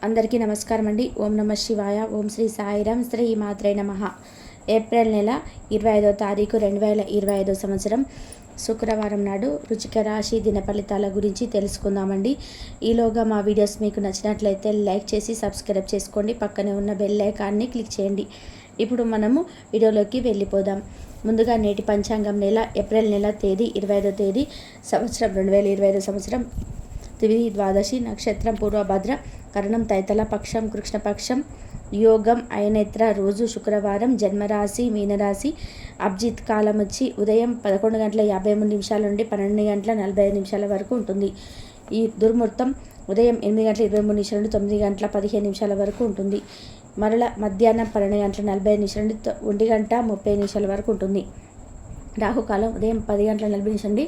అందరికీ నమస్కారం అండి. ఓం నమ శివాయ. ఓం శ్రీ సాయిరాం. శ్రీ మాత్రే నమః. ఏప్రిల్ నెల 25వ తారీఖు 2025 సంవత్సరం శుక్రవారం నాడు వృశ్చిక రాశి దిన ఫలితాల గురించి తెలుసుకుందామండి. ఈలోగా మా వీడియోస్ మీకు నచ్చినట్లయితే లైక్ చేసి సబ్స్క్రైబ్ చేసుకోండి. పక్కనే ఉన్న బెల్ ఐకాన్ని క్లిక్ చేయండి. ఇప్పుడు మనము వీడియోలోకి వెళ్ళిపోదాం. ముందుగా నేటి పంచాంగం నెల ఏప్రిల్ నెల తేదీ 25వ తేదీ సంవత్సరం 2025 సంవత్సరం తిథి ద్వాదశి, నక్షత్రం పూర్వభద్ర, కరణం తైతల, పక్షం కృష్ణపక్షం, యోగం అయనేత్ర, రోజు శుక్రవారం, జన్మరాశి మీనరాశి, అభిజిత్ కాలం వచ్చి ఉదయం 11:53 నుండి 12:45 వరకు ఉంటుంది. ఈ దుర్ముహూర్తం ఉదయం 8:23 నుండి 9:15 వరకు ఉంటుంది. మరల మధ్యాహ్నం 12:45 నుండి 1:30 వరకు ఉంటుంది. రాహుకాలం ఉదయం 10:40 నుండి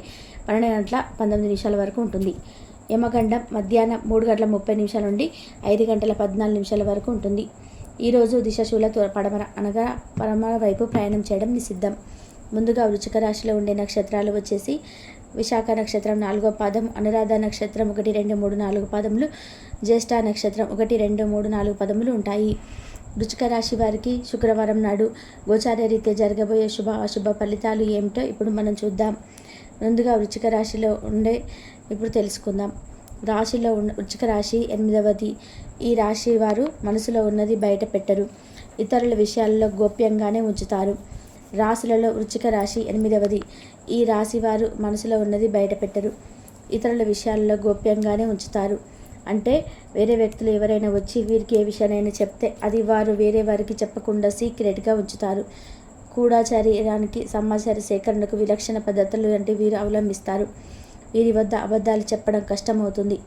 12:19 వరకు ఉంటుంది. యమగండం మధ్యాహ్నం 3:30 నుండి 5:14 వరకు ఉంటుంది. ఈరోజు దిశశూల పడమర అనగా పడమర వైపు ప్రయాణం చేయడం నిషిద్ధం. ముందుగా వృశ్చిక రాశిలో ఉండే నక్షత్రాలు వచ్చేసి విశాఖ నక్షత్రం 4వ పాదం, అనురాధ నక్షత్రం 1, 2, 3, 4 పాదములు, జ్యేష్ఠ నక్షత్రం 1, 2, 3, 4 పదములు ఉంటాయి. వృశ్చిక రాశి వారికి శుక్రవారం నాడు గోచార రీత్యా జరగబోయే శుభ అశుభ ఫలితాలు ఏమిటో ఇప్పుడు మనం చూద్దాం. ముందుగా వృశ్చిక రాశిలో ఉండే ఇప్పుడు తెలుసుకుందాం. రాశిలో ఉన్న వృశ్చిక రాశి 8వది. ఈ రాశి వారు మనసులో ఉన్నది బయట పెట్టరు. ఇతరుల విషయాల్లో గోప్యంగానే ఉంచుతారు. రాశులలో వృశ్చిక రాశి 8వది. ఈ రాశి వారు మనసులో ఉన్నది బయట పెట్టరు. ఇతరుల విషయాల్లో గోప్యంగానే ఉంచుతారు. అంటే వేరే వ్యక్తులు ఎవరైనా వచ్చి వీరికి ఏ విషయానైనా చెప్తే అది వారు వేరే వారికి చెప్పకుండా సీక్రెట్గా ఉంచుతారు. గూఢచర్యానికి, సమాచార సేకరణకు విలక్షణ పద్ధతులు అంటే వీరు అవలంబిస్తారు. వీరి వద్ద అబద్ధాలు చెప్పడం కష్టమవుతుంది.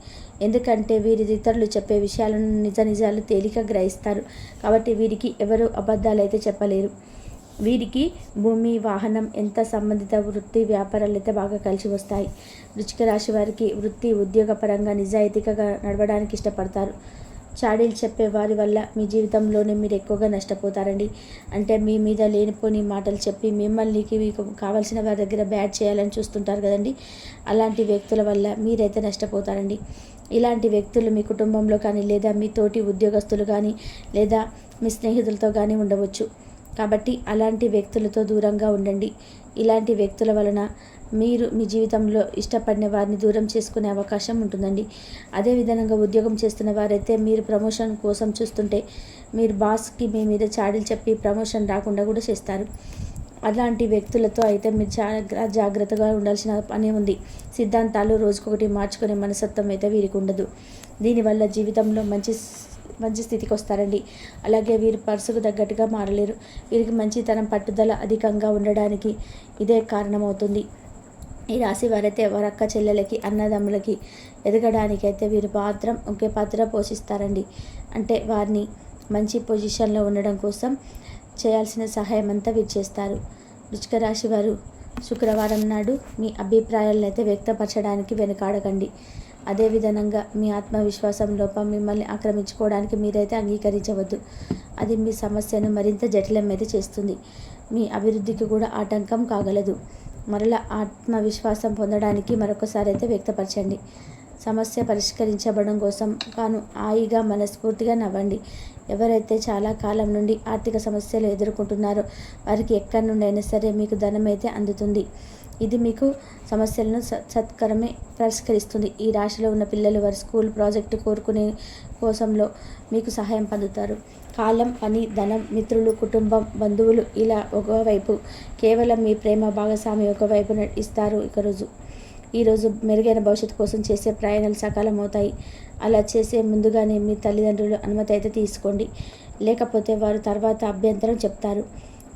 ఎందుకంటే వీరి ఇతరులు చెప్పే విషయాలను నిజాలు తేలిక గ్రహిస్తారు. కాబట్టి వీరికి ఎవరు అబద్ధాలు అయితే చెప్పలేరు. వీరికి భూమి, వాహనం, ఎంత సంబంధిత వృత్తి, వ్యాపారాలు అయితే బాగా కలిసి వస్తాయి. వృశ్చిక రాశి వారికి వృత్తి, ఉద్యోగ పరంగా నిజాయితీగా నడవడానికి ఇష్టపడతారు. చాడీలు చెప్పే వారి వల్ల మీ జీవితంలోనే మీరు ఎక్కువగా నష్టపోతారండి. అంటే మీ మీద లేనిపోని మాటలు చెప్పి మిమ్మల్ని మీకు కావాల్సిన వారి దగ్గర బ్యాడ్ చేయాలని చూస్తుంటారు కదండి. అలాంటి వ్యక్తుల వల్ల మీరైతే నష్టపోతారండి. ఇలాంటి వ్యక్తులు మీ కుటుంబంలో కానీ, లేదా మీ తోటి ఉద్యోగస్తులు కానీ, లేదా మీ స్నేహితులతో కానీ ఉండవచ్చు. కాబట్టి అలాంటి వ్యక్తులతో దూరంగా ఉండండి. ఇలాంటి వ్యక్తుల వలన మీరు మీ జీవితంలో ఇష్టపడిన వారిని దూరం చేసుకునే అవకాశం ఉంటుందండి. అదేవిధంగా ఉద్యోగం చేస్తున్న వారైతే మీరు ప్రమోషన్ కోసం చూస్తుంటే మీరు బాస్కి మీ మీద చాడీలు చెప్పి ప్రమోషన్ రాకుండా కూడా చేస్తారు. అలాంటి వ్యక్తులతో అయితే మీరు చాలా జాగ్రత్తగా ఉండాల్సిన పని ఉంది. సిద్ధాంతాలు రోజుకొకటి మార్చుకునే మనస్తత్వం అయితే వీరికి ఉండదు. దీనివల్ల జీవితంలో మంచి స్థితికి వస్తారండి. అలాగే వీరు పర్సుకు తగ్గట్టుగా మారలేరు. వీరికి మంచితనం, పట్టుదల అధికంగా ఉండడానికి ఇదే కారణమవుతుంది. ఈ రాశి వారైతే వారక్క చెల్లెలకి, అన్నదమ్ములకి ఎదగడానికైతే వీరు ఒకే పాత్ర పోషిస్తారండి. అంటే వారిని మంచి పొజిషన్లో ఉండడం కోసం చేయాల్సిన సహాయం అంతా వీరు చేస్తారు. వృశ్చిక రాశి వారు శుక్రవారం నాడు మీ అభిప్రాయాలను అయితే వ్యక్తపరచడానికి వెనుకాడకండి. అదేవిధంగా మీ ఆత్మవిశ్వాసం లోపం మిమ్మల్ని ఆక్రమించుకోవడానికి మీరైతే అంగీకరించవద్దు. అది మీ సమస్యను మరింత జటిలమైతే చేస్తుంది. మీ అభివృద్ధికి కూడా ఆటంకం కాగలదు. మరలా ఆత్మవిశ్వాసం పొందడానికి మరొకసారి అయితే వ్యక్తపరచండి. సమస్య పరిష్కరించబడడం కోసం హాయిగా మనస్ఫూర్తిగా నవ్వండి. ఎవరైతే చాలా కాలం నుండి ఆర్థిక సమస్యలు ఎదుర్కొంటున్నారో వారికి ఎక్కడి నుండి అయినా సరే మీకు ధనం అయితే అందుతుంది. ఇది మీకు సమస్యలను సత్కరమే పరిష్కరిస్తుంది. ఈ రాశిలో ఉన్న పిల్లలు వారి స్కూల్ ప్రాజెక్టు కోరుకునే కోసంలో మీకు సహాయం పొందుతారు. కాలం, పని, ధనం, మిత్రులు, కుటుంబం, బంధువులు ఇలా ఒకవైపు, కేవలం మీ ప్రేమ భాగస్వామి ఒకవైపు ఇస్తారు. ఈరోజు మెరుగైన భవిష్యత్తు కోసం చేసే ప్రయాణాలు సకాలం అవుతాయి. అలా చేసే ముందుగానే మీ తల్లిదండ్రులు అనుమతి అయితే తీసుకోండి. లేకపోతే వారు తర్వాత అభ్యంతరం చెప్తారు.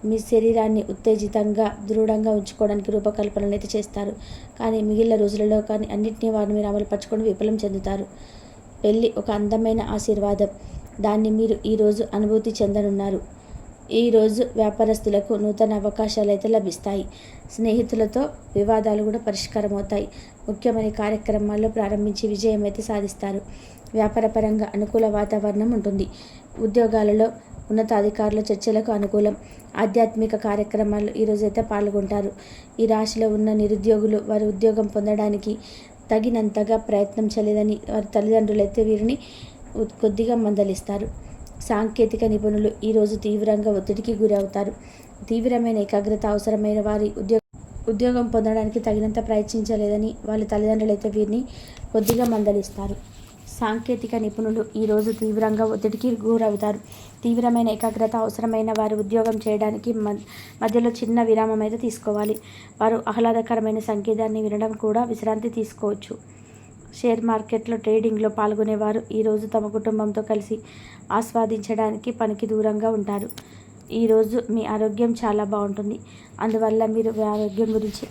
మీ శరీరాన్ని ఉత్తేజితంగా, దృఢంగా ఉంచుకోవడానికి రూపకల్పనలు అయితే చేస్తారు. కానీ మిగిలిన రోజులలో కానీ అన్నింటినీ వారిని మీరు అమలుపరచుకొని విఫలం చెందుతారు. పెళ్ళి ఒక అందమైన ఆశీర్వాదం. దాన్ని మీరు ఈరోజు అనుభూతి చెందనున్నారు. ఈరోజు వ్యాపారస్తులకు నూతన అవకాశాలు అయితే లభిస్తాయి. స్నేహితులతో వివాదాలు కూడా పరిష్కారం అవుతాయి. ముఖ్యమైన కార్యక్రమాల్లో ప్రారంభించి విజయం అయితే సాధిస్తారు. వ్యాపారపరంగా అనుకూల వాతావరణం ఉంటుంది. ఉద్యోగాలలో ఉన్నతాధికారుల చర్చలకు అనుకూలం. ఆధ్యాత్మిక కార్యక్రమాల్లో ఈరోజైతే పాల్గొంటారు. ఈ రాశిలో ఉన్న నిరుద్యోగులు వారి ఉద్యోగం పొందడానికి తగినంతగా ప్రయత్నం చేయలేదని వారి తల్లిదండ్రులైతే వీరిని కొద్దిగా మందలిస్తారు. సాంకేతిక నిపుణులు ఈరోజు తీవ్రంగా ఒత్తిడికి గురవుతారు. తీవ్రమైన ఏకాగ్రత అవసరమైన వారి ఉద్యోగం పొందడానికి తగినంత ప్రయత్నించలేదని వాళ్ళ తల్లిదండ్రులైతే వీరిని కొద్దిగా మందలిస్తారు. సాంకేతిక నిపుణులు ఈరోజు తీవ్రంగా ఒత్తిడికి గురవుతారు. తీవ్రమైన ఏకాగ్రత అవసరమైన వారు ఉద్యోగం చేయడానికి మధ్యలో చిన్న విరామం అయితే తీసుకోవాలి. వారు ఆహ్లాదకరమైన సంగీతాన్ని వినడం కూడా విశ్రాంతి తీసుకోవచ్చు. షేర్ మార్కెట్లో ట్రేడింగ్లో పాల్గొనేవారు ఈరోజు తమ కుటుంబంతో కలిసి ఆస్వాదించడానికి పనికి దూరంగా ఉంటారు. ఈరోజు మీ ఆరోగ్యం చాలా బాగుంటుంది. అందువల్ల మీరు మీ ఆరోగ్యం గురించి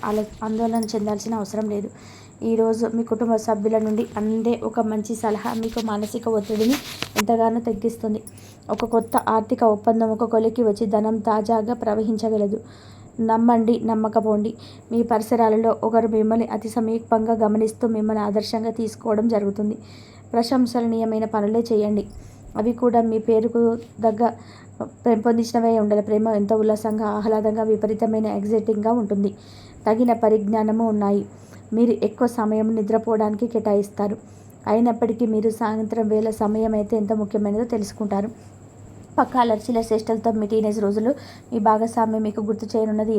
ఆందోళన చెందాల్సిన అవసరం లేదు. ఈరోజు మీ కుటుంబ సభ్యుల నుండి అందే ఒక మంచి సలహా మీకు మానసిక ఒత్తిడిని ఎంతగానో తగ్గిస్తుంది. ఒక కొత్త ఆర్థిక ఒప్పందం ఒక కొలికి వచ్చి ధనం తాజాగా ప్రవహించగలదు. నమ్మండి, నమ్మకపోండి. మీ పరిసరాలలో ఒకరు మిమ్మల్ని అతి సమీపంగా గమనిస్తూ మిమ్మల్ని ఆదర్శంగా తీసుకోవడం జరుగుతుంది. ప్రశంసనీయమైన పనులే చేయండి. అవి కూడా మీ పేరుకు పెంపొందించినవే ఉండాలి. ప్రేమ ఎంతో ఉల్లాసంగా, ఆహ్లాదంగా, విపరీతమైన ఎగ్జైటింగ్గా ఉంటుంది. తగిన పరిజ్ఞానము ఉన్నాయి. మీరు ఎక్కువ సమయం నిద్రపోవడానికి కేటాయిస్తారు. అయినప్పటికీ మీరు సాయంత్రం వేళ సమయం అయితే ఎంత ముఖ్యమైనదో తెలుసుకుంటారు. పక్కా అలర్జీల శ్రేష్టలతో మీ టీనేజ్ రోజులు మీ భాగస్వామ్యం మీకు గుర్తు చేయనున్నది.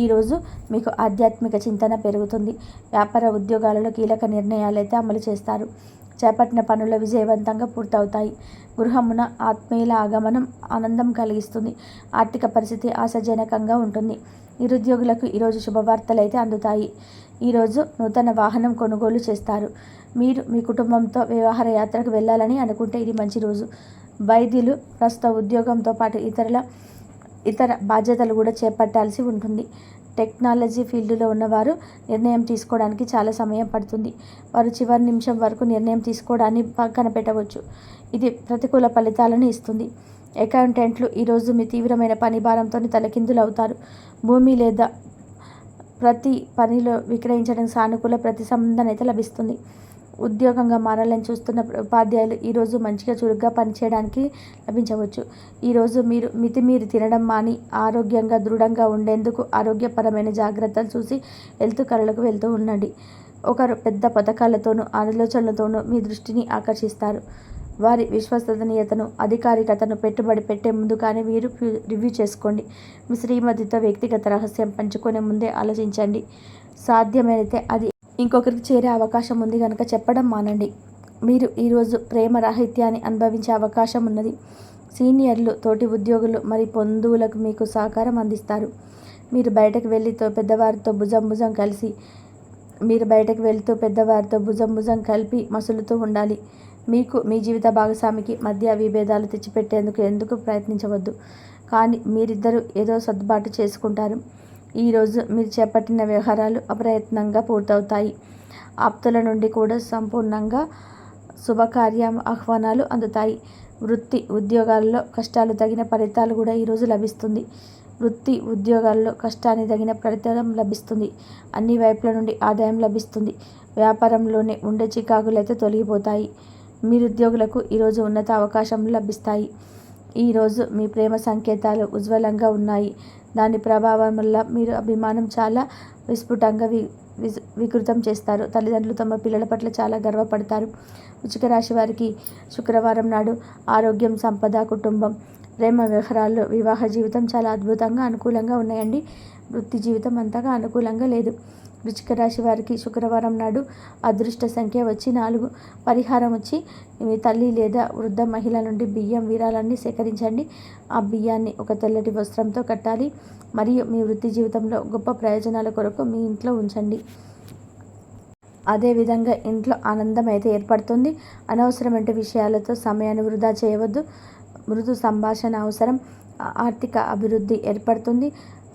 ఈరోజు మీకు ఆధ్యాత్మిక చింతన పెరుగుతుంది. వ్యాపార ఉద్యోగాలలో కీలక నిర్ణయాలు అయితే అమలు చేస్తారు. చేపట్టిన పనులు విజయవంతంగా పూర్తవుతాయి. గృహమున ఆత్మీయుల ఆగమనం ఆనందం కలిగిస్తుంది. ఆర్థిక పరిస్థితి ఆశాజనకంగా ఉంటుంది. నిరుద్యోగులకు ఈరోజు శుభవార్తలు అయితే అందుతాయి. ఈరోజు నూతన వాహనం కొనుగోలు చేస్తారు. మీరు మీ కుటుంబంతో వివాహ యాత్రకు వెళ్ళాలని అనుకుంటే ఇది మంచి రోజు. వైద్యులు ప్రస్తుత ఉద్యోగంతో పాటు ఇతర బాధ్యతలు కూడా చేపట్టాల్సి ఉంటుంది. టెక్నాలజీ ఫీల్డ్లో ఉన్నవారు నిర్ణయం తీసుకోవడానికి చాలా సమయం పడుతుంది. వారు చివరి నిమిషం వరకు నిర్ణయం తీసుకోవడాన్ని పక్కన పెట్టవచ్చు. ఇది ప్రతికూల ఫలితాలను ఇస్తుంది. అకౌంటెంట్లు ఈరోజు మీ తీవ్రమైన పని భారంతో తలకిందులు అవుతారు. భూమి లేదా ప్రతి పనిలో విక్రయించడానికి సానుకూల ప్రతిస్పందన అయితే లభిస్తుంది. ఉద్యోగంగా మారాలని చూస్తున్న ఉపాధ్యాయులు ఈరోజు మంచిగా చురుగ్గా పనిచేయడానికి లభించవచ్చు. ఈరోజు మీరు మితిమీరి తినడం మాని ఆరోగ్యంగా దృఢంగా ఉండేందుకు ఆరోగ్యపరమైన జాగ్రత్తలు చూసి హెల్త్ కళలకు వెళ్తూ ఉండండి. ఒకరు పెద్ద పథకాలతోనూ ఆలోచనలతోనూ మీ దృష్టిని ఆకర్షిస్తారు. వారి విశ్వసనీయతను, అధికారికతను పెట్టుబడి పెట్టే ముందు కానీ మీరు రివ్యూ చేసుకోండి. మీ శ్రీమతితో వ్యక్తిగత రహస్యం పంచుకునే ముందే ఆలోచించండి. సాధ్యమైతే అది ఇంకొకరికి చేరే అవకాశం ఉంది కనుక చెప్పడం మానండి. మీరు ఈరోజు ప్రేమ రాహిత్యాన్ని అనుభవించే అవకాశం ఉన్నది. సీనియర్లు, తోటి ఉద్యోగులు మరి బంధువులకు మీకు సహకారం అందిస్తారు. మీరు బయటకు వెళ్తూ పెద్దవారితో భుజం కలిపి మసులుతూ ఉండాలి. మీకు మీ జీవిత భాగస్వామికి మధ్య విభేదాలు తెచ్చిపెట్టేందుకు ఎందుకు ప్రయత్నించవద్దు. కానీ మీరిద్దరూ ఏదో సర్దుబాటు చేసుకుంటారు. ఈరోజు మీరు చేపట్టిన వ్యవహారాలు అప్రయత్నంగా పూర్తవుతాయి. ఆప్తుల నుండి కూడా సంపూర్ణంగా శుభకార్య ఆహ్వానాలు అందుతాయి. వృత్తి ఉద్యోగాల్లో కష్టాలు తగిన ఫలితాలు కూడా ఈరోజు లభిస్తుంది. వృత్తి ఉద్యోగాల్లో కష్టానికి తగిన ఫలితం లభిస్తుంది. అన్ని వైపుల నుండి ఆదాయం లభిస్తుంది. వ్యాపారంలోనే ఉండే చికాకులు అయితే తొలగిపోతాయి. నిరుద్యోగులకు ఈరోజు ఉన్నత అవకాశములు లభిస్తాయి. ఈరోజు మీ ప్రేమ సంకేతాలు ఉజ్వలంగా ఉన్నాయి. దాని ప్రభావం వల్ల మీరు అభిమానం చాలా విస్ఫుటంగా వికృతం చేస్తారు. తల్లిదండ్రులు తమ పిల్లల పట్ల చాలా గర్వపడతారు. వృశ్చిక రాశి వారికి శుక్రవారం నాడు ఆరోగ్యం, సంపద, కుటుంబం, ప్రేమ వ్యవహారాల్లో వివాహ జీవితం చాలా అద్భుతంగా అనుకూలంగా ఉన్నాయండి. వృత్తి జీవితం అంతగా అనుకూలంగా లేదు. వృశ్చిక రాశి వారికి శుక్రవారం నాడు అదృష్ట సంఖ్య వచ్చి 4. పరిహారం వచ్చి మీ తల్లి లేదా వృద్ధ మహిళ నుండి బియ్యం విరాళాన్ని సేకరించండి. ఆ బియ్యాన్ని ఒక తెల్లటి వస్త్రంతో కట్టాలి మరియు మీ వృత్తి జీవితంలో గొప్ప ప్రయోజనాల కొరకు మీ ఇంట్లో ఉంచండి. అదేవిధంగా ఇంట్లో ఆనందం అయితే ఏర్పడుతుంది. అనవసరమైన విషయాలతో సమయాన్ని వృధా చేయవద్దు. మృదు సంభాషణ అవసరం. ఆర్థిక అభివృద్ధి ఏర్పడుతుంది.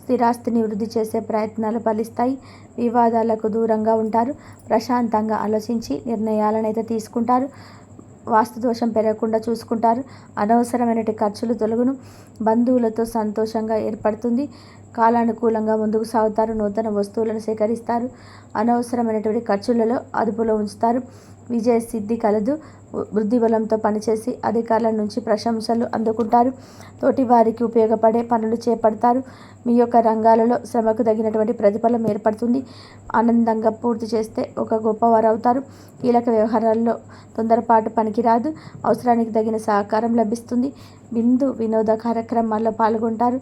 స్థిరాస్తిని వృద్ధి చేసే ప్రయత్నాలు ఫలిస్తాయి. వివాదాలకు దూరంగా ఉంటారు. ప్రశాంతంగా ఆలోచించి నిర్ణయాలను అయితే తీసుకుంటారు. వాస్తు దోషం పెరగకుండా చూసుకుంటారు. అనవసరమైన ఖర్చులు తొలగును. బంధువులతో సంతోషంగా ఏర్పడుతుంది. కాలానుకూలంగా ముందుకు సాగుతారు. నూతన వస్తువులను సేకరిస్తారు. అనవసరమైనటువంటి ఖర్చులలో అదుపులో ఉంచుతారు. విజయ సిద్ధి కలదు. బుద్ధిబలంతో పనిచేసి అధికారుల నుంచి ప్రశంసలు అందుకుంటారు. తోటి వారికి ఉపయోగపడే పనులు చేపడతారు. మీ యొక్క రంగాలలో శ్రమకు తగినటువంటి ప్రతిఫలం ఏర్పడుతుంది. ఆనందంగా పూర్తి చేస్తే ఒక గొప్పవారు అవుతారు. కీలక వ్యవహారాల్లో తొందరపాటు పనికిరాదు. అవసరానికి తగిన సహకారం లభిస్తుంది. విందు వినోద కార్యక్రమాల్లో పాల్గొంటారు.